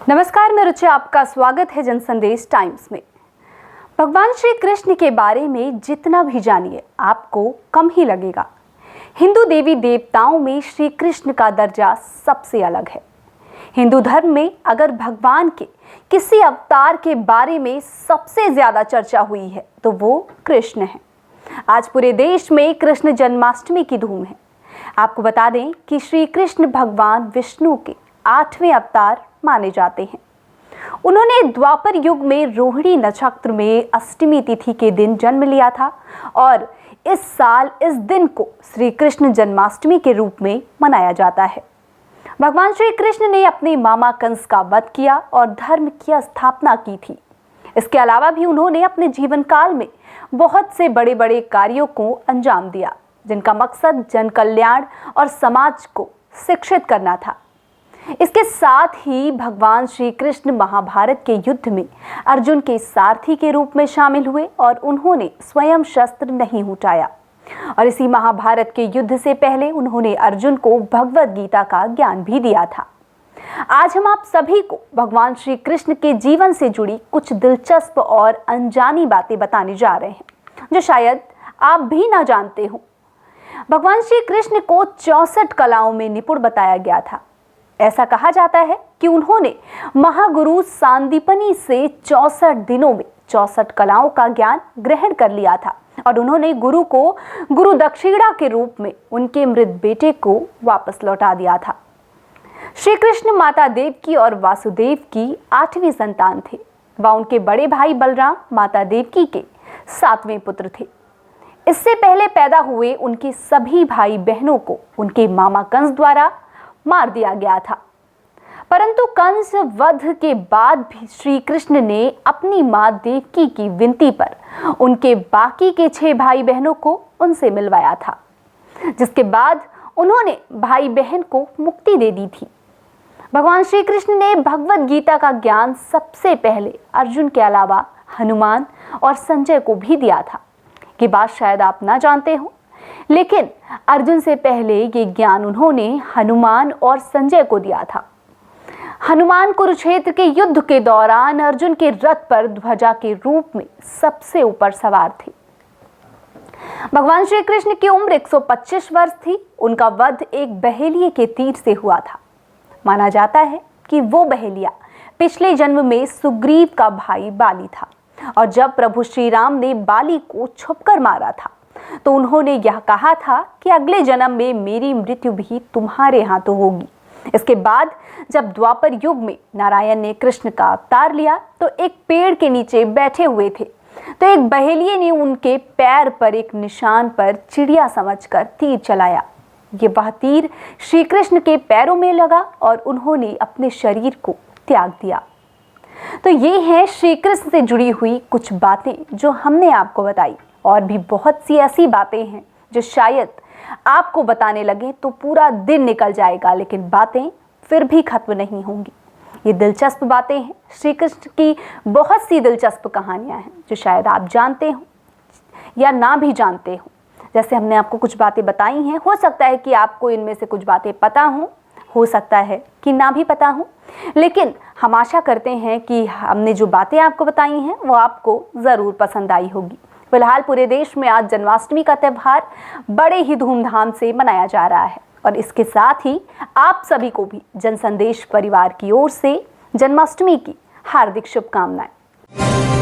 नमस्कार, मैं रुचि, आपका स्वागत है जनसंदेश टाइम्स में। भगवान श्री कृष्ण के बारे में जितना भी जानिए आपको कम ही लगेगा। हिंदू देवी देवताओं में श्री कृष्ण का दर्जा सबसे अलग है। हिंदू धर्म में अगर भगवान के किसी अवतार के बारे में सबसे ज्यादा चर्चा हुई है तो वो कृष्ण है। आज पूरे देश में कृष्ण जन्माष्टमी की धूम है। आपको बता दें कि श्री कृष्ण भगवान विष्णु के 8वें अवतार माने जाते हैं। उन्होंने द्वापर युग में रोहिणी नक्षत्र में अष्टमी तिथि के दिन जन्म लिया था और इस साल इस दिन को श्री कृष्ण जन्माष्टमी के रूप में मनाया जाता है। भगवान श्री कृष्ण ने अपने मामा कंस का वध किया और धर्म की स्थापना की थी। इसके अलावा भी उन्होंने अपने जीवन काल में बहुत से बड़े बड़े कार्यों को अंजाम दिया, जिनका मकसद जन कल्याण और समाज को शिक्षित करना था। इसके साथ ही भगवान श्री कृष्ण महाभारत के युद्ध में अर्जुन के सारथी के रूप में शामिल हुए और उन्होंने स्वयं शस्त्र नहीं उठाया। और इसी महाभारत के युद्ध से पहले उन्होंने अर्जुन को भगवद गीता का ज्ञान भी दिया था। आज हम आप सभी को भगवान श्री कृष्ण के जीवन से जुड़ी कुछ दिलचस्प और अनजानी बातें बताने जा रहे हैं, जो शायद आप भी ना जानते हो। भगवान श्री कृष्ण को 64 कलाओं में निपुण बताया गया था। ऐसा कहा जाता है कि उन्होंने महागुरु सांदीपनि से 64 दिनों में 64 कलाओं का ज्ञान ग्रहण कर लिया था और उन्होंने गुरु को गुरु दक्षिणा के रूप में उनके मृत बेटे को वापस लौटा दिया था। श्री कृष्ण माता देवकी और वासुदेव की 8वीं संतान थे। वह उनके बड़े भाई बलराम माता देवकी के 7वें पुत्र थे। इससे पहले पैदा हुए उनके सभी भाई बहनों को उनके मामा कंस द्वारा मार दिया गया था। परंतु कंस वध के बाद भी श्री कृष्ण ने अपनी मां देवकी की विनती पर उनके बाकी के 6 भाई बहनों को उनसे मिलवाया था, जिसके बाद उन्होंने भाई बहन को मुक्ति दे दी थी। भगवान श्री कृष्ण ने भगवद गीता का ज्ञान सबसे पहले अर्जुन के अलावा हनुमान और संजय को भी दिया था। ये बात शायद आप ना जानते हो, लेकिन अर्जुन से पहले ये ज्ञान उन्होंने हनुमान और संजय को दिया था। हनुमान कुरुक्षेत्र के युद्ध के दौरान अर्जुन के रथ पर ध्वजा के रूप में सबसे ऊपर सवार थे। भगवान श्री कृष्ण की उम्र 125 वर्ष थी। उनका वध एक बहेलिये के तीर से हुआ था। माना जाता है कि वो बहेलिया पिछले जन्म में सुग्रीव का भाई बाली था और जब प्रभु श्री राम ने बाली को छुपकर मारा था तो उन्होंने यह कहा था कि अगले जन्म में मेरी मृत्यु भी तुम्हारे हाथों होगी। इसके बाद जब द्वापर युग में नारायण ने कृष्ण का अवतार लिया तो एक पेड़ के नीचे बैठे हुए थे तो एक बहेलिये ने उनके पैर पर एक निशान पर चिड़िया समझकर तीर चलाया। ये वह तीर श्री कृष्ण के पैरों में लगा और उन्होंने अपने शरीर को त्याग दिया। तो ये है श्री कृष्ण से जुड़ी हुई कुछ बातें जो हमने आपको बताई। और भी बहुत सी ऐसी बातें हैं जो शायद आपको बताने लगे तो पूरा दिन निकल जाएगा, लेकिन बातें फिर भी खत्म नहीं होंगी। ये दिलचस्प बातें हैं। श्री कृष्ण की बहुत सी दिलचस्प कहानियां हैं जो शायद आप जानते हो या ना भी जानते हो। जैसे हमने आपको कुछ बातें बताई हैं, हो सकता है कि आपको इनमें से कुछ बातें पता हो सकता है कि ना भी पता हो, लेकिन हम आशा करते हैं कि हमने जो बातें आपको बताई हैं वो आपको ज़रूर पसंद आई होगी। फिलहाल पूरे देश में आज जन्माष्टमी का त्यौहार बड़े ही धूमधाम से मनाया जा रहा है और इसके साथ ही आप सभी को भी जनसंदेश परिवार की ओर से जन्माष्टमी की हार्दिक शुभकामनाएं।